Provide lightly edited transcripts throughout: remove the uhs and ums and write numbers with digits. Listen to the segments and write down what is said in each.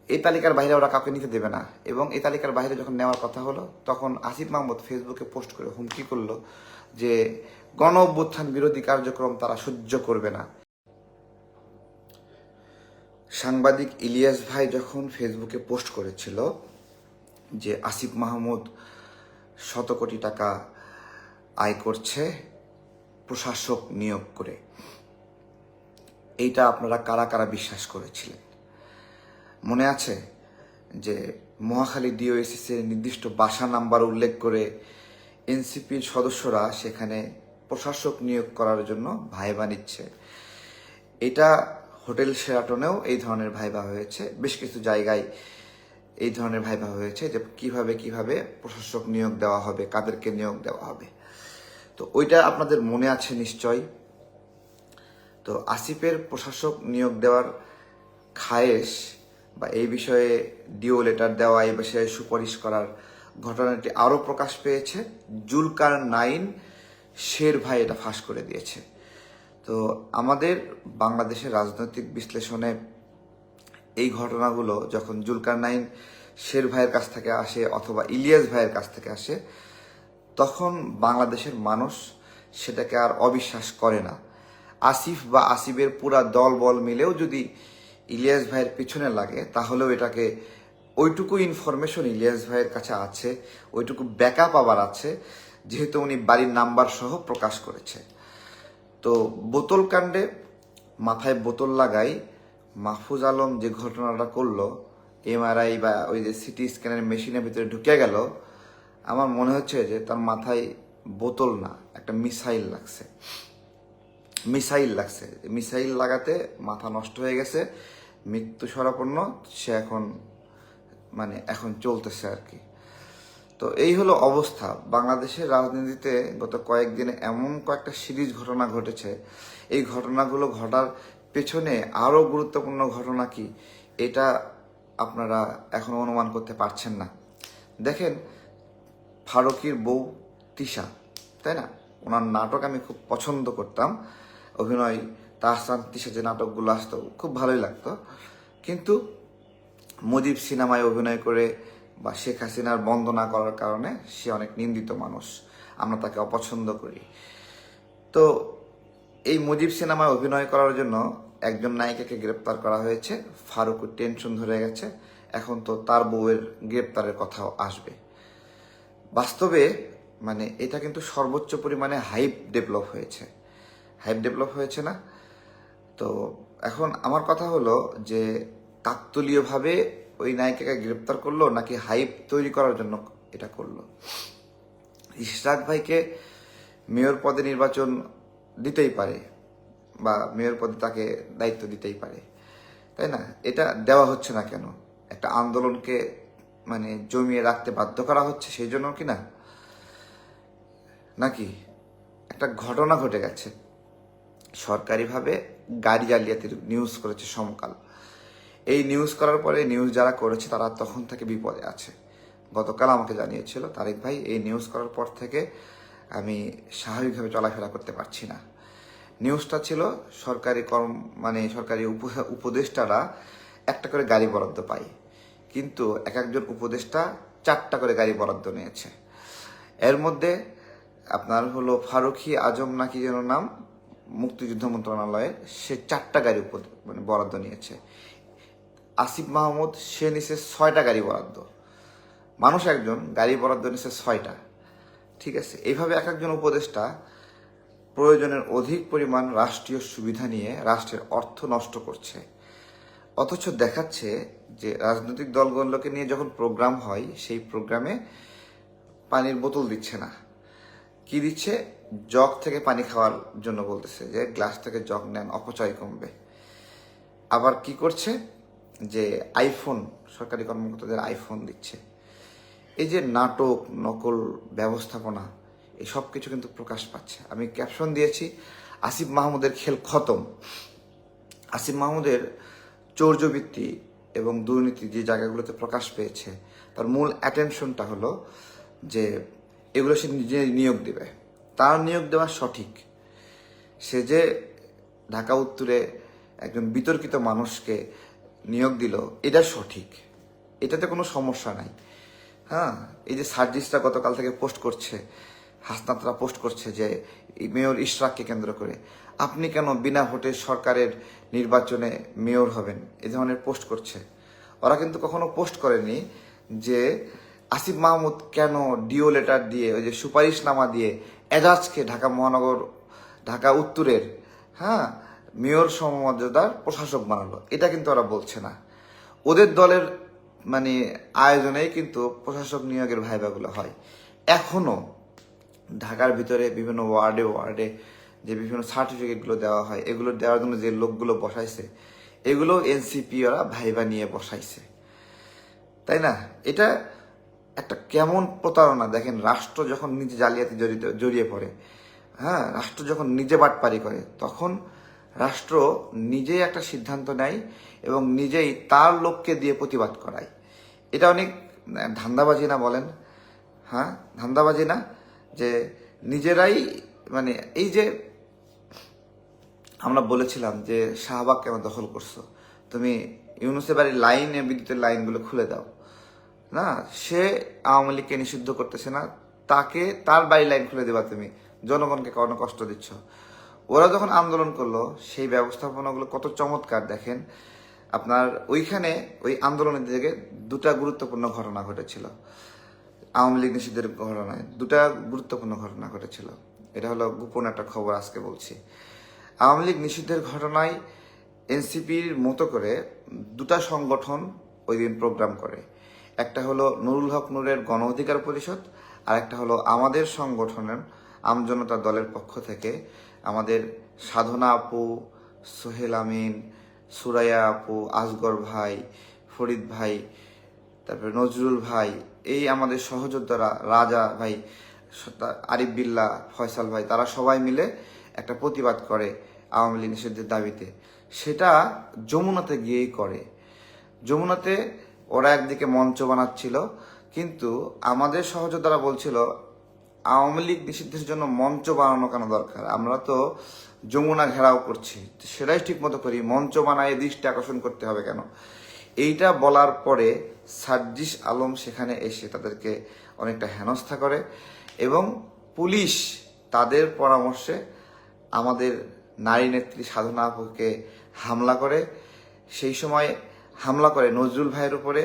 এই তালিকার বাইরে ওরা কাউকে নিতে দেবে না। এবং এই তালিকার বাইরে যখন নেওয়ার কথা হলো, তখন আসিফ মাহমুদ ফেসবুকে পোস্ট করে হুমকি করলো যে গণ অভ্যুত্থান বিরোধী কার্যক্রম তারা সহ্য করবে না। সাংবাদিক ইলিয়াস ভাই যখন ফেসবুকে পোস্ট করেছিল যে আসিফ মাহমুদ শত কোটি টাকা আয় করছে প্রশাসক নিয়োগ করে, এইটা আপনারা কারা কারা বিশ্বাস করেছিলেন? মনে আছে যে মহাখালী ডিওএসএস এর নির্দিষ্ট বাসা নাম্বার উল্লেখ করে এনসিপির সদস্যরা সেখানে প্রশাসক নিয়োগ করার জন্য ভাইবা নিচ্ছে। এটা হোটেল শেরাটনেও এই ধরনের ভাইবা হয়েছে, বেশ কিছু জায়গায় এই ধরনের ভাইবা হয়েছে যে কিভাবে প্রশাসক নিয়োগ দেওয়া হবে, কাদেরকে নিয়োগ দেওয়া হবে। তো ওইটা আপনাদের মনে আছে নিশ্চয়। তো আসিফের প্রশাসক নিয়োগ দেওয়ার খায়েশ বা এই বিষয়ে ডিও লেটার দেওয়া, এই বিষয়ে সুপারিশ করার ঘটনাটি আরও প্রকাশ পেয়েছে। জুলকার নাইন শের ভাই এটা ফাঁস করে দিয়েছে। তো আমাদের বাংলাদেশের রাজনৈতিক বিশ্লেষণে এই ঘটনাগুলো যখন জুলকার নাইন শের ভাইয়ের কাছ থেকে আসে অথবা ইলিয়াস ভাইয়ের কাছ থেকে আসে, তখন বাংলাদেশের মানুষ সেটাকে আর অবিশ্বাস করে না। আসিফ বা আসিফের পুরা দল বল মিলেও যদি ইলিয়াস ভাইয়ের পিছনে লাগে, তাহলেও এটাকে ওইটুকু ইনফরমেশন ইলিয়াস ভাইয়ের কাছে আছে, ওইটুকু ব্যাকআপ আবার আছে, যেহেতু উনি বাড়ির নাম্বার সহ প্রকাশ করেছে। তো বোতল কাণ্ডে মাথায় বোতল লাগাই মাহফুজ আলম যে ঘটনাটা করলো, এমআরআই বা ওই যে সিটি স্ক্যানের মেশিনের ভিতরে ঢুকে গেল, আমার মনে হচ্ছে যে তার মাথায় বোতল না, একটা মিসাইল লাগছে। মিসাইল লাগাতে মাথা নষ্ট হয়ে গেছে, মৃত্যু শরাপন্ন। সে এখন চলতেছে আর কি। তো এই হলো অবস্থা বাংলাদেশের রাজনীতিতে। গত কয়েকদিনে এমন কয়েকটা সিরিজ ঘটনা ঘটেছে, এই ঘটনাগুলো ঘটার পেছনে আরও গুরুত্বপূর্ণ ঘটনা কি, এটা আপনারা এখনো অনুমান করতে পারছেন না। দেখেন, ফারুকীর বউ তিশা, তাই না? ওনার নাটক আমি খুব পছন্দ করতাম, অভিনয় তাহসান তিশা যে নাটকগুলো আসতো খুব ভালোই লাগতো। কিন্তু মুজিব সিনেমায় অভিনয় করে বা শেখ হাসিনার বন্দনা করার কারণে সে অনেক নিন্দিত মানুষ, আমরা তাকে অপছন্দ করি। তো এই মুজিব সিনেমায় অভিনয় করার জন্য একজন নায়িকাকে গ্রেপ্তার করা হয়েছে। ফারুকের টেনশন ধরে গেছে, এখন তো তার বউয়ের গ্রেপ্তারের কথাও আসবে। বাস্তবে এটা কিন্তু সর্বোচ্চ পরিমাণে হাইপ ডেভেলপ হয়েছে না? তো এখন আমার কথা হলো যে কাকতালীয়ভাবে ওই নায়িকাকে গ্রেপ্তার করলো নাকি হাইপ তৈরি করার জন্য এটা করলো? ইশরাক ভাইকে মেয়র পদে নির্বাচন দিতেই পারে বা মেয়র পদে তাকে দায়িত্ব দিতেই পারে, তাই না? এটা দেওয়া হচ্ছে না কেন? একটা আন্দোলনকে জমিয়ে রাখতে বাধ্য করা হচ্ছে সেই জন্য কি না? নাকি একটা ঘটনা ঘটে গেছে, সরকারিভাবে গাড়ি জালিয়াতির নিউজ করেছে সমকাল। এই নিউজ করার পরে নিউজ যারা করেছে তারা তখন থেকে বিপদে আছে। গতকাল আমাকে জানিয়েছিল, তারেক ভাই, এই নিউজ করার পর থেকে আমি স্বাভাবিকভাবে চলাফেরা করতে পারছি না। নিউজটা ছিল সরকারি উপদেষ্টারা একটা করে গাড়ি বরাদ্দ পায়, কিন্তু একজন উপদেষ্টা 4টা করে গাড়ি বরাদ্দ নিয়েছে। এর মধ্যে আপনার হলো ফারুকী আজম নাকি যেন নাম, মুক্তিযুদ্ধ মন্ত্রণালয়ের, সে 4টা গাড়ি বরাদ্দ নিয়েছে। আসিফ মাহমুদ সে নিছে 6টা গাড়ি বরাদ্দ। মানুষ একজন, গাড়ি বরাদ্দ নিছে 6টা। ঠিক আছে, এইভাবে একজন উপদেষ্টা প্রয়োজনের অধিক পরিমাণ রাষ্ট্রীয় সুবিধা নিয়ে রাষ্ট্রের অর্থ নষ্ট করছে। অথচ দেখাচ্ছে যে রাজনৈতিক দলগুলোকে নিয়ে যখন প্রোগ্রাম হয়, সেই প্রোগ্রামে পানির বোতল দিচ্ছে না। কি দিচ্ছে? জগ থেকে পানি খাওয়ার জন্য বলতেছে যে গ্লাস থেকে জগ নেন, অপচয় কমবে। আবার কি করছে যে আইফোন, সরকারি কর্মকর্তাদের আইফোন দিচ্ছে। এই যে নাটক, নকল ব্যবস্থাপনা, এই সব কিছু কিন্তু প্রকাশ পাচ্ছে। আমি ক্যাপশন দিয়েছি, আসিফ মাহমুদের খেল খতম। আসিফ মাহমুদের চৌর্যবৃত্তি এবং দুর্নীতি যে জায়গাগুলোতে প্রকাশ পেয়েছে, তার মূল অ্যাটেনশনটা হলো যে এগুলো সে নিজে নিয়োগ দেবে। তার নিয়োগ দেওয়া সঠিক। সে যে ঢাকা উত্তরে একজন বিতর্কিত মানুষকে নিয়োগ দিল, এটা সঠিক, এটাতে কোনো সমস্যা নাই। হ্যাঁ, এই যে সার্জিসরা গতকাল থেকে পোস্ট করছে, হাসনাতরা পোস্ট করছে যে মেয়র ইশরাককে কেন্দ্র করে আপনি কেন বিনা ভোটে সরকারের নির্বাচনে মেয়র হবেন, এ ধরনের পোস্ট করছে। ওরা কিন্তু কখনো পোস্ট করেনি যে আসিফ মাহমুদ কেন ডিও লেটার দিয়ে, ওই যে সুপারিশনামা দিয়ে এজাজকে ঢাকা উত্তরের মেয়র সমমর্যাদার প্রশাসক বানালো, এটা কিন্তু ওরা বলছে না। ওদের দলের আয়োজনেই কিন্তু প্রশাসক নিয়োগের ভাইভাগুলো হয়। এখনো ঢাকার ভিতরে বিভিন্ন ওয়ার্ডে যে বিভিন্ন সার্টিফিকেটগুলো দেওয়া হয়, এগুলো দেওয়ার জন্য যে লোকগুলো বসাইছে, এগুলো এনসিপি ওরা ভাইবা নিয়ে বসাইছে, তাই না? এটা একটা কেমন প্রতারণা দেখেন। রাষ্ট্র যখন নিজে জালিয়াতি জড়িয়ে পড়ে, রাষ্ট্র যখন নিজে বাটপারি করে, তখন রাষ্ট্র নিজেই একটা সিদ্ধান্ত নেয় এবং নিজেই তার লোককে দিয়ে প্রতিবাদ করায়। এটা অনেক ধান্দাবাজি না বলেন? ধান্দাবাজি না? যে নিজেরাই এই যে আমরা বলেছিলাম যে শাহবাগ কেন দখল করছো, তুমি ইউনুসের বাড়ির লাইনে বিদ্যুতের লাইনগুলো খুলে দাও না, সে আওয়ামী লীগকে নিষিদ্ধ করতেছে না, তার বাড়ির লাইন খুলে দেবা, তুমি জনগণকে কোনো কষ্ট দিচ্ছ। ওরা যখন আন্দোলন করলো, সেই ব্যবস্থাপনাগুলো কত চমৎকার দেখেন। আপনার ওইখানে ওই আন্দোলনের দিকে দুটা গুরুত্বপূর্ণ ঘটনা ঘটেছিল। আওয়ামী লীগ নিষিদ্ধের ঘটনায় দুটা গুরুত্বপূর্ণ ঘটনা ঘটেছিল। এটা হলো গোপন একটা খবর, আজকে বলছি। আওয়ামী লীগ নিষিদ্ধের ঘটনায় এনসিপির মতো করে দুটা সংগঠন ওই দিন প্রোগ্রাম করে। একটা হলো নুরুল হক নূরের গণ অধিকার পরিষদ, আর একটা হলো আমাদের সংগঠনের আমজনতা দলের পক্ষ থেকে আমাদের সাধনা আপু, সোহেল আমিন, সুরাইয়া আপু, আসগর ভাই, ফরিদ ভাই, তারপরে নজরুল ভাই, এই আমাদের সহযোদ্ধারা, রাজা ভাই, আরিফ বিল্লাহ, ফয়সাল ভাই, তারা সবাই মিলে একটা প্রতিবাদ করে আওয়ামী লীগ নিষিদ্ধের দাবিতে। সেটা যমুনাতে গিয়েই করে। যমুনাতে ওরা একদিকে মঞ্চ বানাচ্ছিল, কিন্তু আমাদের সহযোদ্ধারা বলছিল আওয়ামী লীগ নিষিদ্ধের জন্য মঞ্চ বানানো কেন দরকার, আমরা তো যমুনা ঘেরাও করছি, সেটাই ঠিক মতো করি, মঞ্চ বানায় দৃষ্টি আকর্ষণ করতে হবে কেন। এইটা বলার পরে সার্জিস আলম সেখানে এসে তাদেরকে অনেকটা হেনস্থা করে এবং পুলিশ তাদের পরামর্শে আমাদের নারী নেত্রী সাধনা আপুকে হামলা করে। সেই সময় হামলা করে নজরুল ভাইয়ের উপরে,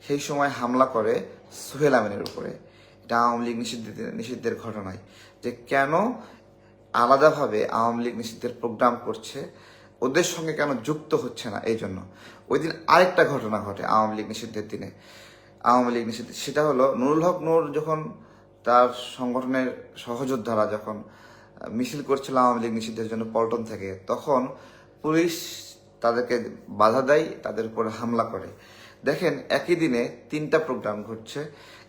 সেই সময় হামলা করে সোহেল আমিনের উপরে। এটা আওয়ামী লীগ নিষিদ্ধের ঘটনায় যে কেন আলাদাভাবে আওয়ামী লীগ নিষিদ্ধের প্রোগ্রাম করছে, ওদের সঙ্গে কেন যুক্ত হচ্ছে না, এই জন্য। ওই দিন আরেকটা ঘটনা ঘটে আওয়ামী লীগ নিষিদ্ধের দিনে। আওয়ামী লীগ নিষিদ্ধ, সেটা হলো নুরুল হক নূর যখন তার সংগঠনের সহযোদ্ধারা যখন মিছিল করছিল আওয়ামী লীগ নিষিদ্ধের জন্য পল্টন থেকে, তখন পুলিশ তাদেরকে বাধা দেয়, তাদের উপর হামলা করে। দেখেন একই দিনে তিনটা প্রোগ্রাম ঘটছে।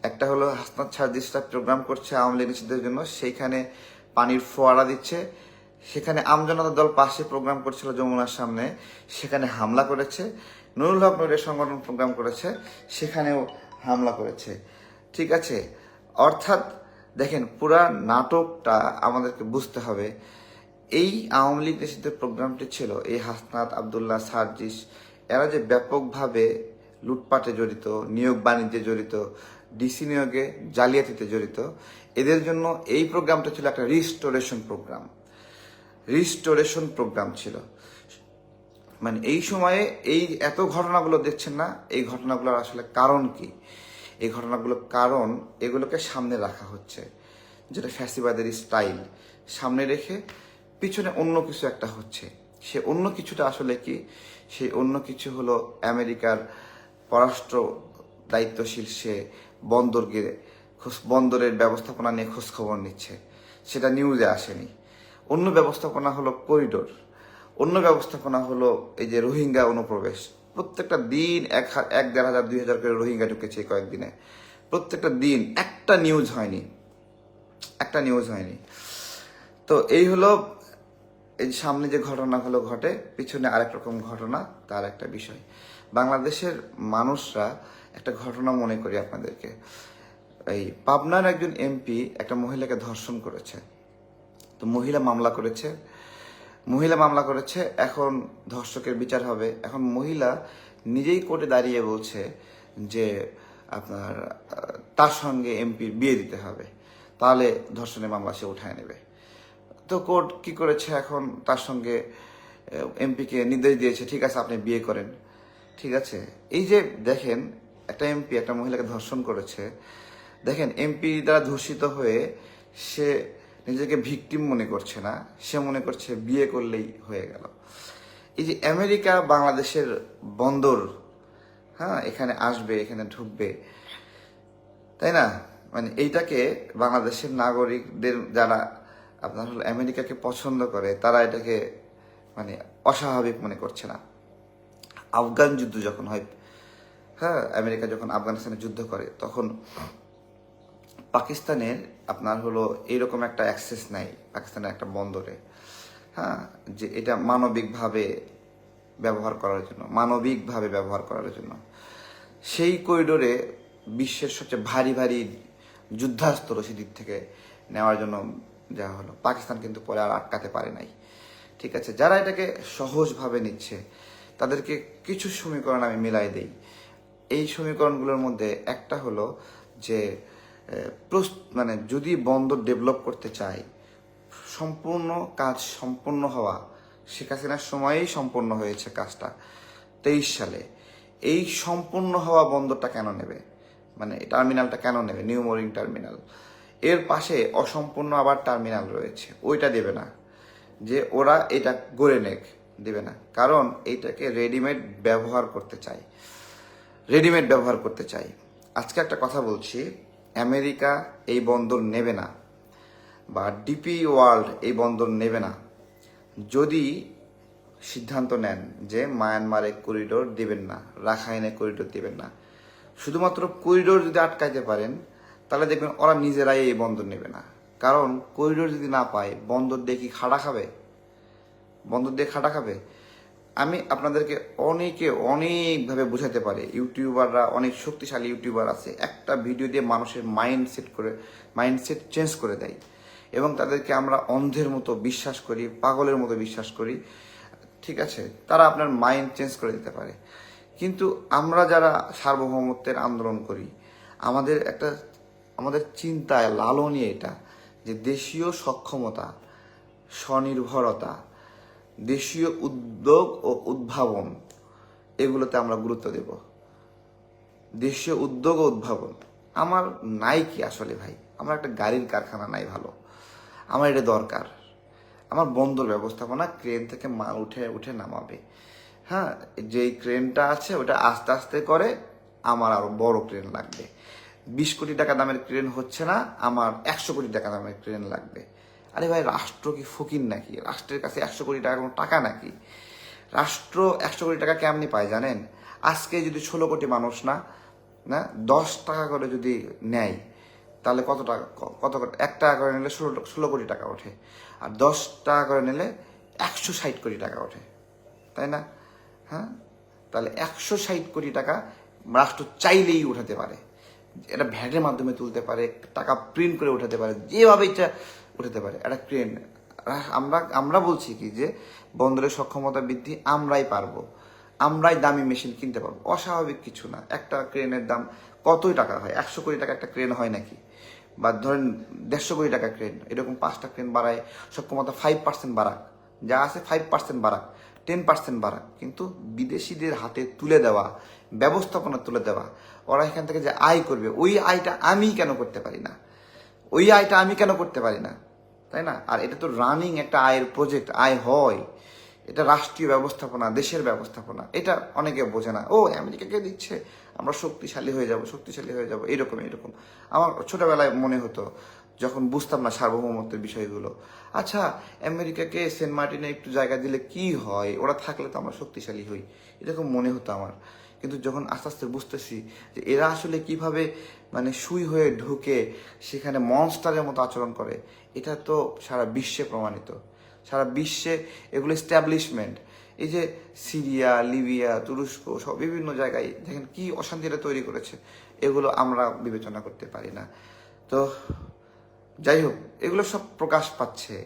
একটা হলো হাসনাত সার্জিসরা প্রোগ্রাম করছে আওয়ামী লীগ নিষিদ্ধের জন্য, সেইখানে পানির ফোয়ারা দিচ্ছে। সেখানে আমজনতা দল পাশে প্রোগ্রাম করছিল যমুনার সামনে, সেখানে হামলা করেছে। নুরুল হক নূরের সংগঠন প্রোগ্রাম করেছে, সেখানেও হামলা করেছে। ঠিক আছে, অর্থাৎ দেখেন পুরা নাটকটা আমাদেরকে বুঝতে হবে। এই আওয়ামী লীগ নিষিদ্ধের প্রোগ্রামটি ছিল এই হাসনাত, আবদুল্লাহ, সার্জিস, এরা যে ব্যাপকভাবে লুটপাটে জড়িত, নিয়োগ বাণিজ্যে জড়িত, ডিসি নিয়োগে জালিয়াতিতে জড়িত, এদের জন্য এই প্রোগ্রামটা ছিল একটা রিস্টোরেশন প্রোগ্রাম ছিল। এই সময়ে এই এত ঘটনাগুলো দেখছেন না, এই ঘটনাগুলোর আসলে কারণ কি? এই ঘটনাগুলোর কারণ এগুলোকে সামনে রাখা হচ্ছে, যেটা ফ্যাসিবাদের স্টাইল, সামনে রেখে পিছনে অন্য কিছু একটা হচ্ছে। সে অন্য কিছুটা আসলে কি? সেই অন্য কিছু হলো আমেরিকার পররাষ্ট্র দায়িত্বশীল, সে বন্দরের ব্যবস্থাপনা নিয়ে খোঁজখবর নিচ্ছে, সেটা নিউজে আসেনি। অন্য ব্যবস্থাপনা হলো করিডোর, অন্য ব্যবস্থাপনা হলো এই যে রোহিঙ্গা অনুপ্রবেশ। প্রত্যেকটা দিন 1,000, 1,500, 2,000 করে রোহিঙ্গা ঢুকেছে কয়েকদিনে। প্রত্যেকটা দিন একটা নিউজ হয়নি। তো এই হলো এই সামনে যে ঘটনাগুলো ঘটে, পিছনে আরেক রকম ঘটনা, তার একটা বিষয়। বাংলাদেশের মানুষরা একটা ঘটনা মনে করি আপনাদেরকে। এই পাবনার একজন এমপি একটা মহিলাকে ধর্ষণ করেছে, তো মহিলা মামলা করেছে। এখন ধর্ষকের বিচার হবে। এখন মহিলা নিজেই কোর্টে দাঁড়িয়ে বলছে যে আপনার তার সঙ্গে এমপির বিয়ে দিতে হবে, তাহলে ধর্ষণের মামলা সে উঠায় নেবে। তো কোর্ট কি করেছে, এখন তার সঙ্গে এমপিকে নির্দেশ দিয়েছে, ঠিক আছে আপনি বিয়ে করেন। ঠিক আছে, এই যে দেখেন একটা এমপি একটা মহিলাকে ধর্ষণ করেছে, দেখেন এমপি দ্বারা ধর্ষিত হয়ে সে নিজেকে ভিকটিম মনে করছে না, সে মনে করছে বিয়ে করলেই হয়ে গেল। এই যে আমেরিকা বাংলাদেশের বন্দর, হ্যাঁ, এখানে আসবে, এখানে ঢুকবে, তাই না? মানে এইটাকে বাংলাদেশের নাগরিকদের যারা আপনার হলো আমেরিকাকে পছন্দ করে, তারা এটাকে মানে অস্বাভাবিক মনে করছে না। আফগান যুদ্ধ যখন হয়, হ্যাঁ, আমেরিকা যখন আফগানিস্তানে যুদ্ধ করে, তখন পাকিস্তানের আপনার হলো এইরকম একটা অ্যাক্সেস নাই পাকিস্তানের একটা বন্দরে, হ্যাঁ, যে এটা মানবিকভাবে ব্যবহার করার জন্য সেই করিডোরে বিশ্বের সবচেয়ে ভারী ভারী যুদ্ধাস্ত্র সেদিক থেকে নেওয়ার জন্য দেওয়া হলো। পাকিস্তান কিন্তু পরে আর আটকাতে পারে নাই। ঠিক আছে, যারা এটাকে সহজভাবে নিচ্ছে তাদেরকে কিছু সমীকরণ আমি মিলাই দেই। এই সমীকরণগুলোর মধ্যে একটা হলো যে মানে যদি বন্দর ডেভেলপ করতে চাই, সম্পূর্ণ কাজ সম্পূর্ণ হওয়া শেখ হাসিনার সময়েই সম্পূর্ণ হয়েছে কাজটা 23 সালে। এই সম্পূর্ণ হওয়া বন্দরটা কেন নেবে, মানে টার্মিনালটা কেন নেবে, নিউ মোরিং টার্মিনাল? এর পাশে অসম্পূর্ণ আবার টার্মিনাল রয়েছে, ওইটা দেবে না, যে ওরা এটা গড়ে নেক, দেবে না। কারণ এইটাকে রেডিমেড ব্যবহার করতে চাই। আজকে একটা কথা বলছি, আমেরিকা এই বন্দর নেবে না, বা ডিপি ওয়ার্ল্ড এই বন্দর নেবে না, যদি সিদ্ধান্ত নেন যে মায়ানমারে করিডোর দিবেন না, রাখাইনে করিডোর দিবেন না। শুধুমাত্র করিডোর যদি আটকাইতে পারেন, তাহলে দেখবেন ওরা নিজেরাই এই বন্দর নেবে না। কারণ করিডোর যদি না পায়, বন্দর দিয়ে কি খাড়া খাবে? আমি আপনাদেরকে অনেকভাবে বোঝাতে পারে, ইউটিউবাররা, অনেক শক্তিশালী ইউটিউবার আছে, একটা ভিডিও দিয়ে মানুষের মাইন্ডসেট চেঞ্জ করে দেয়, এবং তাদেরকে আমরা অন্ধের মতো বিশ্বাস করি, পাগলের মতো বিশ্বাস করি। ঠিক আছে, তারা আপনার মাইন্ড চেঞ্জ করে দিতে পারে। কিন্তু আমরা যারা সার্বভৌমত্বের আন্দোলন করি, আমাদের চিন্তায় লালনই এটা, যে দেশীয় সক্ষমতা, স্বনির্ভরতা, দেশীয় উদ্যোগ ও উদ্ভাবন, এগুলোতে আমরা গুরুত্ব দেব। দেশীয় উদ্যোগ ও উদ্ভাবন আমার নাই কি আসলে ভাই? আমার একটা গাড়ির কারখানা নাই ভালো, আমার এটা দরকার। আমার বন্দর ব্যবস্থাপনা, ক্রেন থেকে মাল উঠে নামাবে, হ্যাঁ, যেই ক্রেনটা আছে ওটা আস্তে আস্তে করে, আমার আরো বড় ক্রেন লাগবে। 20 কোটি টাকা দামের ক্রেন হচ্ছে না, আমার 100 কোটি টাকা দামের ক্রেন লাগবে। আরে ভাই, রাষ্ট্র কি ফকির নাকি? রাষ্ট্রের কাছে 100 কোটি টাকা কোনো টাকা নাকি? রাষ্ট্র 100 কোটি টাকা কেমনি পায় জানেন? আজকে যদি 16 কোটি মানুষ না 10 টাকা করে যদি নেয়, তাহলে কত টাকা, 1 টাকা করে নিলে 16 কোটি টাকা ওঠে, আর 10 টাকা করে নিলে 160 কোটি টাকা ওঠে, তাই না? হ্যাঁ, তাহলে 160 কোটি টাকা রাষ্ট্র চাইলেই উঠাতে পারে। এটা ভ্যাটের মাধ্যমে তুলতে পারে, টাকা প্রিন্ট করে উঠাতে পারে, যেভাবে ইচ্ছা উঠাতে পারে। একটা ক্রেন, আমরা বলছি কি যে বন্দরের সক্ষমতা বৃদ্ধি আমরাই পারবো, আমরাই দামি মেশিন কিনতে পারবো, অস্বাভাবিক কিছু না। একটা ক্রেনের দাম কতই টাকা হয়? 100 কোটি টাকা একটা ক্রেন হয় নাকি? বা ধরেন 150 কোটি টাকা ক্রেন, এরকম 5টা ক্রেন বাড়ায়, সক্ষমতা 5% বাড়াক, যা আছে 5% বাড়াক, 10% বাড়াক, কিন্তু বিদেশিদের হাতে তুলে দেওয়া, ব্যবস্থাপনা তুলে দেওয়া, ওরা এখান থেকে যে আয় করবে, ওই আয়টা আমি কেন করতে পারি না? তাই না? আর এটা তো রানিং একটা আয়ের প্রজেক্ট, আয় হয়, এটা রাষ্ট্রীয় ব্যবস্থাপনা, দেশের ব্যবস্থাপনা। এটা অনেকে বোঝে না। ও আমেরিকাকে দিচ্ছে, আমরা শক্তিশালী হয়ে যাব, এরকম। আমার ছোটবেলায় মনে হতো, যখন বুঝতাম না সার্বভৌমত্বের বিষয়গুলো, আচ্ছা আমেরিকাকে সেন্ট মার্টিনে একটু জায়গা দিলে কি হয়, ওরা থাকলে তো আমরা শক্তিশালী হই, এরকম মনে হতো আমার। কিন্তু যখন আস্তে আস্তে বুঝতেছি যে এরা আসলে কিভাবে মানে সুই হয়ে ঢুকে সেখানে মনস্টারের মতো আচরণ করে, এটা তো সারা বিশ্বে প্রমাণিত। সারা বিশ্বে এগুলো এস্টাবলিশমেন্ট, এই যে সিরিয়া, লিবিয়া, তুরস্ক, সব বিভিন্ন জায়গায় দেখেন কি অশান্তিটা তৈরি করেছে, এগুলো আমরা বিবেচনা করতে পারি না। তো যাই হোক, এগুলো সব প্রকাশ পাচ্ছে,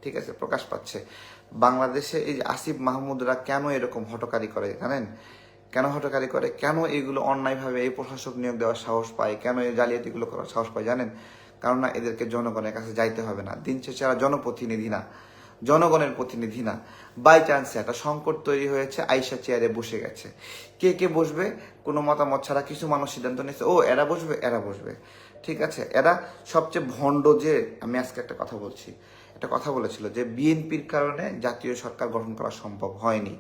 ঠিক আছে, প্রকাশ পাচ্ছে। বাংলাদেশে এই যে আসিফ মাহমুদরা কেন এরকম হটকারি করে জানেন? কেন হটকারি করে, কেন এইগুলো অন্যায়ভাবে এই প্রশাসক নিয়োগ দেওয়ার সাহস পায়, কেন এই জালিয়াতিগুলো করার সাহস পায় জানেন? কারণ না, এদেরকে জনগণের কাছে যাইতে হবে না। দিন শেষে এরা জনপ্রতিনিধি না, জনগণের প্রতিনিধি না। বাই চান্সে একটা সংকট তৈরি হয়েছে, আইসা চেয়ারে বসে গেছে। কে কে বসবে কোনো মতামত ছাড়া কিছু মানুষ সিদ্ধান্ত নিচ্ছে, ও এরা বসবে, এরা বসবে। ঠিক আছে, এরা সবচেয়ে ভণ্ড। যে আমি আজকে একটা কথা বলছি, একটা কথা বলেছিল যে বিএনপির কারণে জাতীয় সরকার গঠন করা সম্ভব হয়নি।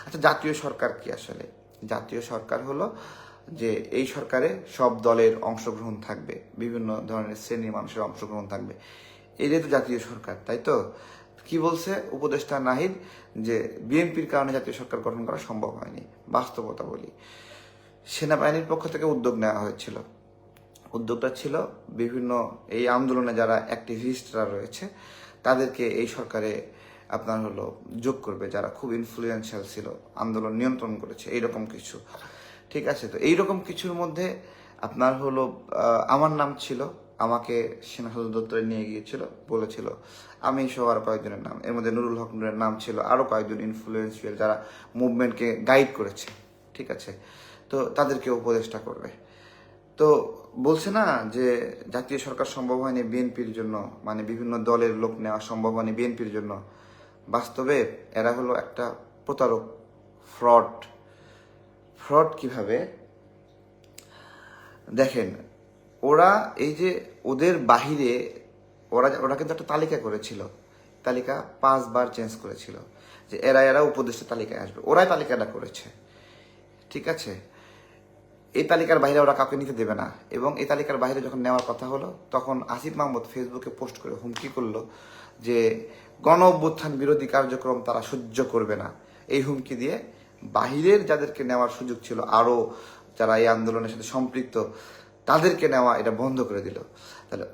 আচ্ছা, জাতীয় সরকার কি আসলে? জাতীয় সরকার হলো যে এই সরকারে সব দলের অংশগ্রহণ থাকবে, বিভিন্ন ধরনের শ্রেণীর মানুষের অংশগ্রহণ থাকবে, এটাই তো জাতীয় সরকার, তাই তো? কি বলছে উপদেষ্টা নাহিদ? যে বিএনপির কারণে জাতীয় সরকার গঠন করা সম্ভব হয়নি। বাস্তবতা বলি, সেনাবাহিনীর পক্ষ থেকে উদ্যোগ নেওয়া হয়েছিল। উদ্যোগটা ছিল বিভিন্ন এই আন্দোলনে যারা অ্যাক্টিভিস্টরা রয়েছে তাদেরকে এই সরকারে আপনার হলো যোগ করবে, যারা খুব ইনফ্লুয়েন্সিয়াল ছিল, আন্দোলন নিয়ন্ত্রণ করেছে, এইরকম কিছু। ঠিক আছে, তো এইরকম কিছুর মধ্যে আপনার হলো আমার নাম ছিল। আমাকে সেনা সদর দপ্তরে নিয়ে গিয়েছিল, বলেছিল আমি সহ আরো কয়েকজনের নাম, এর মধ্যে নুরুল হক নুরের নাম ছিল, আরো কয়েকজন ইনফ্লুয়েন্সিয়াল যারা মুভমেন্টকে গাইড করেছে। ঠিক আছে, তো তাদেরকে উপদেষ্টা করবে। তো বলছে না যে জাতীয় সরকার সম্ভব হয়নি বিএনপির জন্য, মানে বিভিন্ন দলের লোক নেওয়া সম্ভব হয়নি বিএনপির জন্য। বাস্তবে এরা হলো একটা প্রতারক, ফ্রড। ফ্রড কিভাবে দেখেন, ওরা এই যে ওদের বাহিরে ওরা কিন্তু একটা তালিকা করেছিল, তালিকা 5 বার চেঞ্জ করেছিল যে এরা এরা উপদেষ্টা তালিকায় আসবে, ওরাই তালিকাটা করেছে। ঠিক আছে, এই তালিকার বাইরে ওরা কাউকে নিতে দেবে না। এবং এই তালিকার বাইরে যখন নেওয়ার কথা হলো, তখন আসিফ মাহমুদ ফেসবুকে পোস্ট করে হুমকি করলো যে গণ অভ্যুত্থান বিরোধী কার্যক্রম তারা সহ্য করবে না। এই হুমকি দিয়ে বাহিরের যাদেরকে নেওয়ার সুযোগ ছিল, আরো যারা এই আন্দোলনের সাথে সম্পৃক্ত, তাদেরকে নেওয়া এটা বন্ধ করে দিল। তাহলে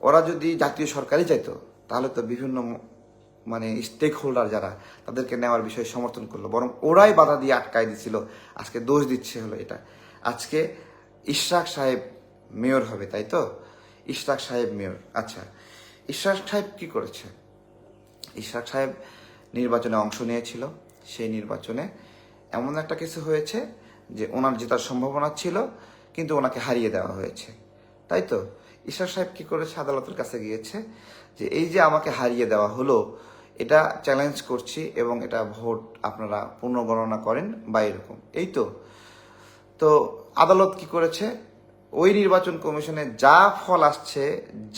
ওরা যদি জাতীয় সরকারই চাইতো, তাহলে তো বিভিন্ন মানে স্টেক হোল্ডার যারা, তাদেরকে নেওয়ার বিষয়ে সমর্থন করলো, বরং ওরাই বাধা দিয়ে আটকায় দিছিল। আজকে দোষ দিচ্ছে হলো এটা। আজকে ইশরাক সাহেব মেয়র হবে, তাই তো? ইশরাক সাহেব মেয়র। আচ্ছা, ইশরাক সাহেব কি করেছে? ইশরাক সাহেব নির্বাচনে অংশ নিয়েছিল। সেই নির্বাচনে এমন একটা কিছু হয়েছে যে ওনার জেতার সম্ভাবনা ছিল, কিন্তু ওনাকে হারিয়ে দেওয়া হয়েছে, তাই তো? ইশরাক সাহেব কি করেছে? আদালতের কাছে গিয়েছে যে এই যে আমাকে হারিয়ে দেওয়া হলো, এটা চ্যালেঞ্জ করছি এবং এটা ভোট আপনারা পুনর্গণনা করেন বা এরকম, এই তো। তো আদালত কি করেছে? ওই নির্বাচন কমিশনে যা ফল আসছে,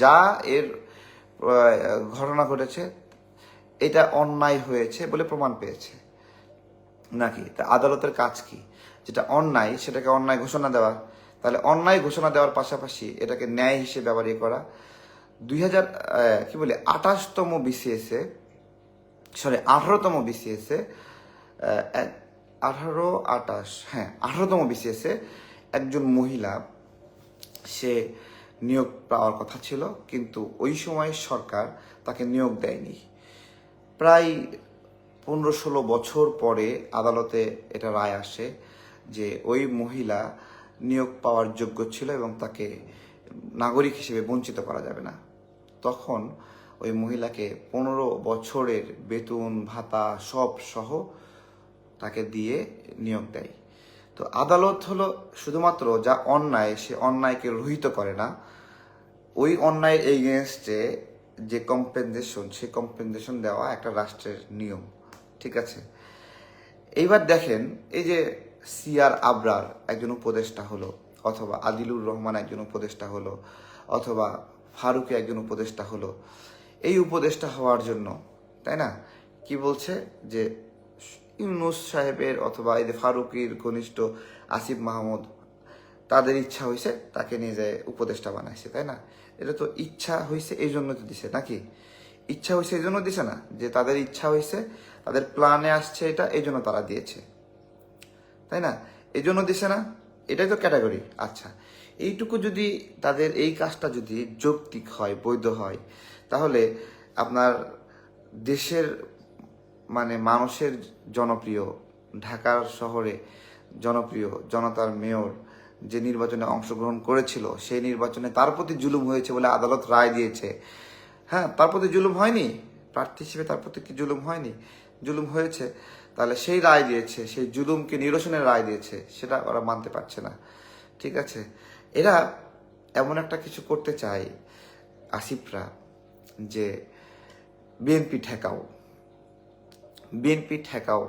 যা এর ঘটনা ঘটেছে, এটা অন্যায় হয়েছে বলে প্রমাণ পেয়েছে নাকি? তা আদালতের কাজ কি? যেটা অন্যায় সেটাকে অন্যায় ঘোষণা দেওয়া। তাহলে অন্যায় ঘোষণা দেওয়ার পাশাপাশি এটাকে ন্যায় হিসেবে ব্যবহার করা। 28তম বিসিএস এ, সরি 18তম বিসিএস এ, 18তম বিসিএস এ একজন মহিলা, সে নিয়োগ পাওয়ার কথা ছিল, কিন্তু ওই সময় সরকার তাকে নিয়োগ দেয়নি। প্রায় 15-16 বছর পরে আদালতে এটা রায় আসে যে ওই মহিলা নিয়োগ পাওয়ার যোগ্য ছিল এবং তাকে নাগরিক হিসেবে বঞ্চিত করা যাবে না। তখন ওই মহিলাকে 15 বছরের বেতন ভাতা সব সহ তাকে দিয়ে নিয়োগ দেয়। তো আদালত হলো শুধুমাত্র যা অন্যায়, সে অন্যায়কে রহিত করে না, ওই অন্যায়ের এগেনস্টে যে কম্পেনসেশন, সেই কম্পেনসেশন দেওয়া একটা রাষ্ট্রের নিয়ম। ঠিক আছে, এইবার দেখেন, এই যে সিআর আবরার একজন উপদেষ্টা হলো, অথবা আদিলুর রহমান একজন উপদেষ্টা হলো, অথবা ফারুকি একজন উপদেষ্টা হলো, এই উপদেষ্টা হওয়ার জন্য, তাই না, কি বলছে যে ইউনূস সাহেবের অথবা এই যে ফারুকির ঘনিষ্ঠ আসিফ মাহমুদ, তাদের ইচ্ছা হয়েছে তাকে নিয়ে যায় উপদেষ্টা বানাইছে, তাই না? এটা তো ইচ্ছা হয়েছে এই জন্য তো দিছে নাকি? ইচ্ছা হয়েছে এই জন্য দিছে না, যে তাদের ইচ্ছা হয়েছে, তাদের প্ল্যানে আসছে এটা, এই জন্য তারা দিয়েছে, তাই না? এই জন্য দিছে না? এটাই তো ক্যাটাগরি। আচ্ছা, এইটুকু যদি তাদের এই কাজটা যদি যৌক্তিক হয়, বৈধ হয়, তাহলে আপনার দেশের মানে মানুষের জনপ্রিয়, ঢাকার শহরে জনপ্রিয় জনতার মেয়র যে নির্বাচনে অংশগ্রহণ করেছিল, সেই নির্বাচনে তার প্রতি জুলুম হয়েছে বলে আদালত রায় দিয়েছে। হ্যাঁ, তার প্রতি জুলুম হয়নি? প্রার্থী হিসেবে তার প্রতি কি জুলুম হয়নি? জুলুম হয়েছে। তাহলে সেই রায় দিয়েছে, সেই জুলুমকে নিরসনের রায় দিয়েছে, সেটা ওরা মানতে পারছে না। ঠিক আছে, এরা এমন একটা কিছু করতে চায় আসিফরা, যে বিএনপি ঠেকাও, বিএনপি ঠেকাও,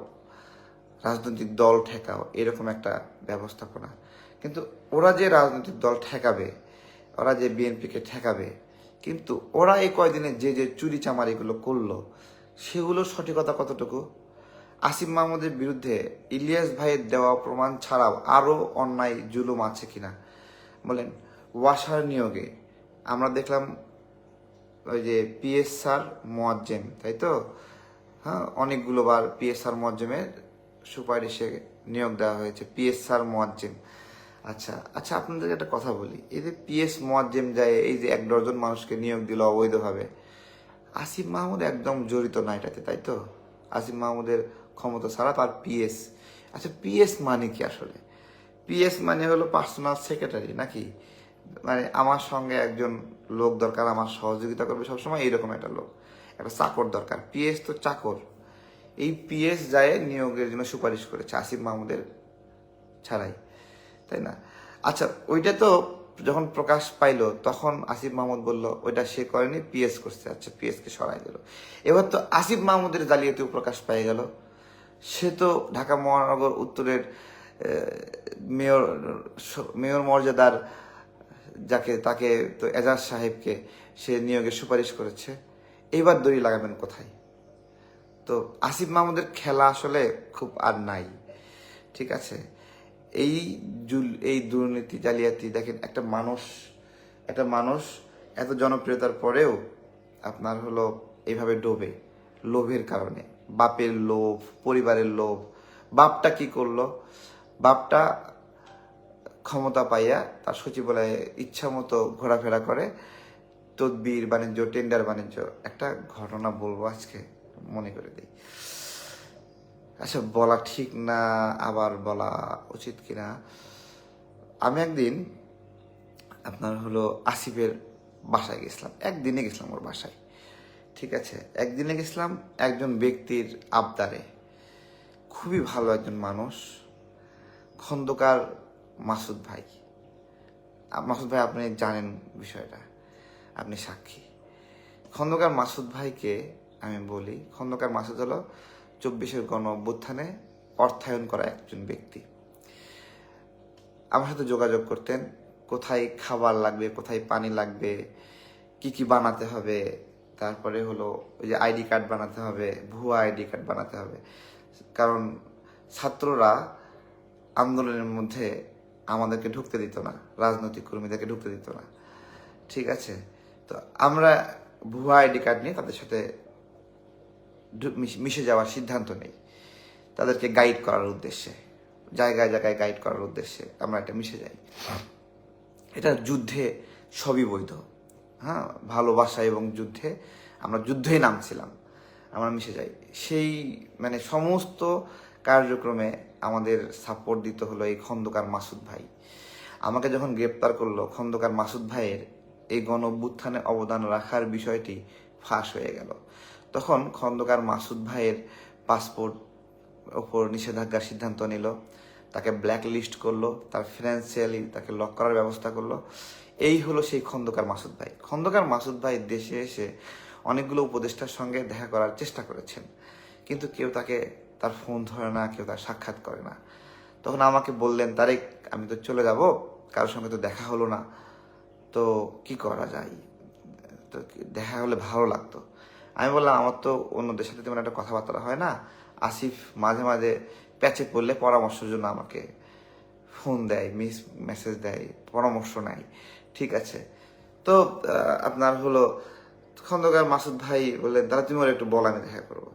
রাজনৈতিক দল ঠেকাও, এরকম একটা ব্যবস্থাপনা। কিন্তু ওরা যে রাজনৈতিক দল ঠেকাবে, ওরা যে বিএনপিকে ঠেকাবে, কিন্তু ওরা এই কয়দিনে যে যে চুরি চামারিগুলো করলো, সেগুলো সঠিকতা কতটুকু? আসিফ মাহমুদের বিরুদ্ধে ইলিয়াস ভাইয়ের দেওয়া প্রমাণ ছাড়াও আরও অন্যায় জুলুম আছে কিনা বলেন। ওয়াসার নিয়োগে আমরা দেখলাম ওই যে পিএস স্যার মোয়াজ্জেম, তাই তো, হ্যাঁ, অনেকগুলো বার পিএস স্যার মোয়াজ্জেমের সুপারিশে নিয়োগ দেওয়া হয়েছে, পিএস স্যার মোয়াজ্জেম। আচ্ছা আচ্ছা, আপনাদেরকে একটা কথা বলি, এই যে পিএস মোয়াজ্জেম যায়, এই যে 1 ডজন মানুষকে নিয়োগ দিল অবৈধভাবে, আসিফ মাহমুদ একদম জড়িত না এটাতে, তাই তো? আসিফ মাহমুদের ক্ষমতা ছাড়া তার পিএস। আচ্ছা, পিএস মানে কি আসলে? পিএস মানে হলো পার্সোনাল সেক্রেটারি নাকি? মানে আমার সঙ্গে একজন লোক দরকার, আমার সহযোগিতা করবে সবসময়, এইরকম একটা লোক, একটা চাকর দরকার। পিএস তো চাকর। এই পিএস যায় নিয়োগের জন্য সুপারিশ করেছে আসিফ মাহমুদের ছাড়াই, তাই না? আচ্ছা, ওইটা তো যখন প্রকাশ পাইলো তখন আসিফ মাহমুদ বলল ওইটা সে করেনি, পিএস করছে। আচ্ছা, পিএস কে সরাই দিল। এবার তো আসিফ মাহমুদের জালিয়াতিও প্রকাশ পেয়ে গেল। সে তো ঢাকা মহানগর উত্তরের মেয়র মেয়র মর্যাদার তাকে তো এজাজ সাহেবকে সে নিয়োগের সুপারিশ করেছে। এইবার দড়ি লাগাবেন কোথায়? তো আসিফ মাহমুদের খেলা আসলে খুব আর নাই। ঠিক আছে, এই দুর্নীতি জালিয়াতি, দেখেন একটা মানুষ এত জনপ্রিয়তার পরেও আপনার হলো এইভাবে ডোবে লোভের কারণে, বাপের লোভ, পরিবারের লোভ। বাপটা কি করলো? বাপটা ক্ষমতা পাইয়া তার সচিবালয়ে ইচ্ছা মতো ঘোরাফেরা করে, তদবির বাণিজ্য, টেন্ডার বাণিজ্য। একটা ঘটনা বলবো আজকে, মনে করে দিই। আচ্ছা, বলা ঠিক না আবার বলা উচিত কিনা। আমি একদিন আপনার হলো আসিফের বাসায় গেছিলাম, একদিনে গেছিলাম ওর বাসায়। ঠিক আছে, একদিনে গেছিলাম একজন ব্যক্তির আবদারে। খুবই ভালো একজন মানুষ, খন্দকার মাসুদ ভাই। মাসুদ ভাই, আপনি জানেন বিষয়টা, আপনি সাক্ষী। খন্দকার মাসুদ ভাইকে আমি বলি, খন্দকার মাসুদ হলো 24-এর গণ অভ্যুত্থানে অর্থায়ন করা একজন ব্যক্তি। আমার সাথে যোগাযোগ করতেন, কোথায় খাবার লাগবে, কোথায় পানি লাগবে, কি কি বানাতে হবে, তারপরে হলো ওই যে আইডি কার্ড বানাতে হবে, ভুয়া আইডি কার্ড বানাতে হবে। কারণ ছাত্ররা আন্দোলনের মধ্যে আমাদেরকে ঢুকতে দিত না, রাজনৈতিক কর্মীদেরকে ঢুকতে দিত না। ঠিক আছে, তো আমরা ভুয়া আইডি কার্ড নিয়ে তাদের সাথে মিশে যাওয়ার সিদ্ধান্ত নেই, তাদেরকে গাইড করার উদ্দেশ্যে, জায়গায় জায়গায় গাইড করার উদ্দেশ্যে আমরা এটা মিশে যাই। এটা যুদ্ধে সবই বৈধ, হ্যাঁ, ভালোবাসা এবং যুদ্ধে আমরা যুদ্ধেই নামছিলাম, আমরা মিশে যাই। সেই মানে সমস্ত কার্যক্রমে আমাদের সাপোর্ট দিতে হলো এই খন্দকার মাসুদ ভাই। আমাকে যখন গ্রেপ্তার করলো, খন্দকার মাসুদ ভাইয়ের এই গণ অভ্যুত্থানে অবদান রাখার বিষয়টি ফাঁস হয়ে গেল। তখন খন্দকার মাসুদ ভাইয়ের পাসপোর্ট ওপর নিষেধাজ্ঞার সিদ্ধান্ত নিল, তাকে ব্ল্যাক লিস্ট করলো, তার ফিনান্সিয়ালি তাকে লক করার ব্যবস্থা করলো। এই হলো সেই খন্দকার মাসুদ ভাই। খন্দকার মাসুদ ভাই দেশে এসে অনেকগুলো উপদেষ্টার সঙ্গে দেখা করার চেষ্টা করেছেন, কিন্তু কেউ তাকে তার ফোন ধরে না, কেউ তার সাক্ষাৎ করে না। তখন আমাকে বললেন, তারেক, আমি তো চলে যাব, কারোর সঙ্গে তো দেখা হলো না, তো কি করা যায়? তো দেখা হলে ভালো লাগতো। আমি বললাম, আমার তো অন্যদের সাথে তেমন একটা কথাবার্তা হয় না। আসিফ মাঝে মাঝে প্যাচে পড়লে পরামর্শের জন্য আমাকে ফোন দেয়, মেসেজ দেয়, পরামর্শ নেয়। ঠিক আছে, তো আপনার হলো খন্দকার মাসুদ ভাই বললেন, তাহলে তুমি ওর একটু বল, আমি দেখা করবো।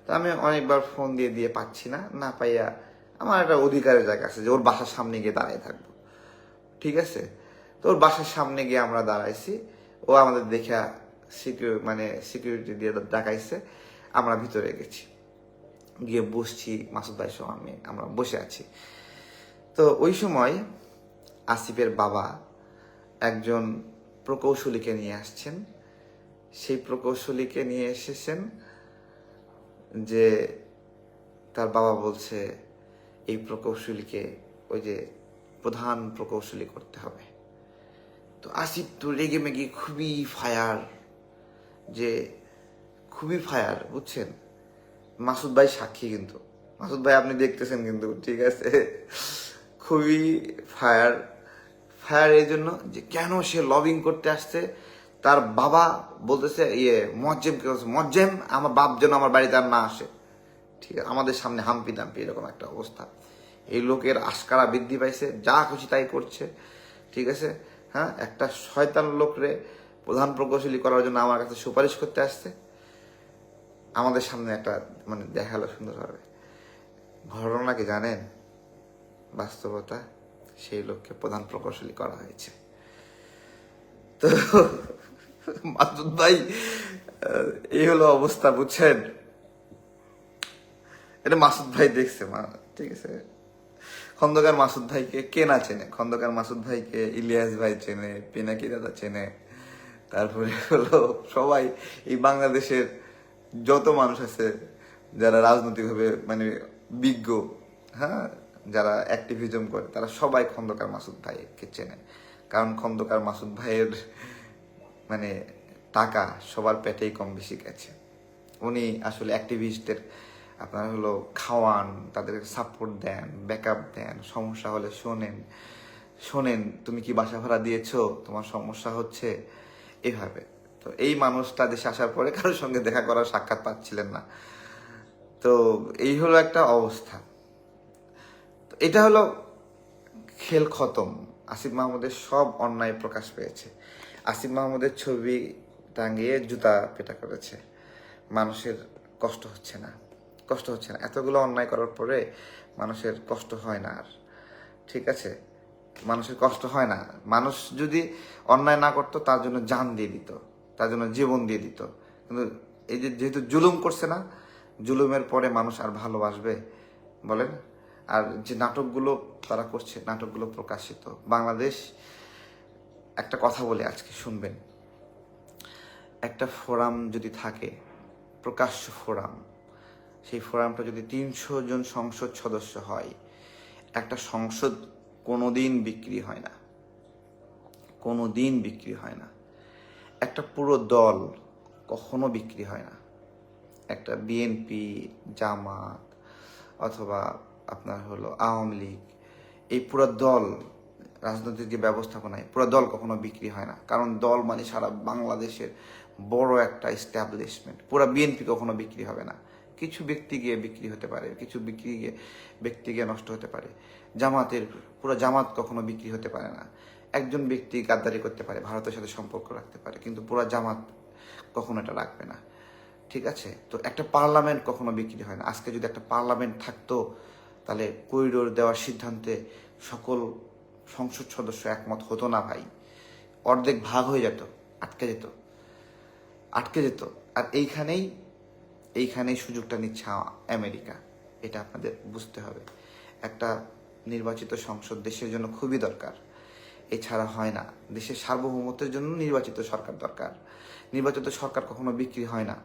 তো আমি অনেকবার ফোন দিয়ে দিয়ে পাচ্ছি না, না পাইয়া আমার একটা অধিকারের জায়গা আছে যে ওর বাসার সামনে গিয়ে দাঁড়ায় থাকবো। ঠিক আছে, তো ওর বাসার সামনে গিয়ে আমরা দাঁড়াইছি, ও আমাদের দেখা সিকিউরিটি দিয়ে ডাকাইছে, আমরা ভিতরে গেছি, গিয়ে বসছি, মাসুদ ভাই সহ আমরা বসে আছি। তো ওই সময় আসিফের বাবা একজন প্রকৌশলীকে নিয়ে আসছেন। সেই প্রকৌশলীকে নিয়ে এসেছেন যে তার বাবা বলছে এই প্রকৌশলীকে ওই যে প্রধান প্রকৌশলী করতে হবে। তো আসিফ তো রেগে মেগে খুবই ফায়ার, যে খুবই ফায়ার, বুঝছেন? মাসুদ ভাই সাক্ষী, কিন্তু মাসুদ ভাই আপনি দেখতেছেন কিন্তু, ঠিক আছে? খুবই ফায়ার। ফায়ার এই জন্য যে কেন সে লবিং করতে আসছে। তার বাবা বলতেছে মজ্জেমকে বলছে, মজ্জেম আমার বাপ যেন আমার বাড়িতে আর না আসে, ঠিক আছে? আমাদের সামনে হাম্পি দাম্পি এরকম একটা অবস্থা। এই লোকের আশকারা বৃদ্ধি পাইছে, যা খুশি তাই করছে, ঠিক আছে? হ্যাঁ, একটা শয়তান লোকরে প্রধান প্রকৌশলী করার জন্য আমার কাছে সুপারিশ করতে আসছে। আমাদের সামনে একটা মানে দেখালো সুন্দরভাবে। ঘটনা কি জানেন? বাস্তবতা, সেই লোককে প্রধান প্রকৌশলী করা হয়েছে। তো মাসুদ ভাই, এই হলো অবস্থা, বুঝছেন? এটা মাসুদ ভাই দেখছে, ঠিক আছে? খন্দকার মাসুদ ভাইকে কে না চেনে? খন্দকার মাসুদ ভাইকে ইলিয়াস ভাই চেনে, পিনাকি দাদা চেনে, তারপরে হলো সবাই, এই বাংলাদেশের যত মানুষ আছে যারা রাজনৈতিকভাবে মানে বিজ্ঞ, হ্যাঁ, যারা অ্যাক্টিভিজম করে, তারা সবাই খন্দকার মাসুদ ভাইকে চেনে। কারণ খন্দকার মাসুদ ভাইয়ের মানে টাকা সবার পেটেই কম বেশি গেছে। উনি আসলে অ্যাক্টিভিস্টদের আপনার হলো খাওয়ান, তাদেরকে সাপোর্ট দেন, ব্যাকআপ দেন, সমস্যা হলে শোনেন তুমি কি বাসা ভাড়া দিয়েছো, তোমার সমস্যা হচ্ছে, এভাবে। তো এই মানুষটা দেশে আসার পরে কারোর সঙ্গে দেখা করার সাক্ষাৎ পাচ্ছিলেন না। তো এই হলো একটা অবস্থা। তো এটা হলো খেল খতম। আসিফ মাহমুদের সব অন্যায় প্রকাশ পেয়েছে। আসিফ মাহমুদের ছবি টাঙিয়ে জুতা পেটা করেছে। মানুষের কষ্ট হচ্ছে না। এতগুলো অন্যায় করার পরে মানুষের কষ্ট হয় না আর, ঠিক আছে? মানুষের কষ্ট হয় না। মানুষ যদি অন্যায় না করতো তার জন্য জান দিয়ে দিত, তার জন্য জীবন দিয়ে দিত। কিন্তু এই যে যেহেতু জুলুম করছে না, জুলুমের পরে মানুষ আর ভালোবাসবে বলেন? আর যে নাটকগুলো তারা করছে, নাটকগুলো প্রকাশিত। বাংলাদেশ, একটা কথা বলে আজকে শুনবেন, একটা ফোরাম যদি থাকে, প্রকাশ্য ফোরাম, সেই ফোরামটা যদি 300 জন সংসদ সদস্য হয়, একটা সংসদ কোনোদিন বিক্রি হয় না, কোনোদিন বিক্রি হয় না। একটা পুরো দল কখনো বিক্রি হয় না। একটা বিএনপি, জামাত অথবা আপনার হলো আওয়ামী লীগ, এই পুরো দল, রাজনৈতিক যে ব্যবস্থাপনায় পুরো দল কখনো বিক্রি হয় না। কারণ দল মানে সারা বাংলাদেশের বড় একটা এস্টাবলিশমেন্ট। পুরো বিএনপি কখনো বিক্রি হবে না। কিছু ব্যক্তি গিয়ে বিক্রি হতে পারে, কিছু ব্যক্তি গিয়ে নষ্ট হতে পারে। পুরো জামাত কখনো বিক্রি হতে পারে না। একজন ব্যক্তি গাদ্দারি করতে পারে, ভারতের সাথে সম্পর্ক রাখতে পারে, কিন্তু পুরো জামাত কখনো এটা রাখবে না, ঠিক আছে? তো একটা পার্লামেন্ট কখনো বিক্রি হয় না। আজকে যদি একটা পার্লামেন্ট থাকতো, তাহলে করিডোর দেওয়ার সিদ্ধান্তে সকল সংসদ সদস্য একমত হতো না ভাই, অর্ধেক ভাগ হয়ে যেত, আটকে যেত। আর এইখানেই সুযোগটা নিচ্ছে আমেরিকা। এটা আপনাদের বুঝতে হবে। একটা নির্বাচিত সংসদ দেশের জন্য খুবই দরকার, এছাড়া হয় না। দেশের সার্বভৌমত্বের জন্য নির্বাচিত সরকার দরকার। নির্বাচিত সরকার কখনো বিক্রি হয় না।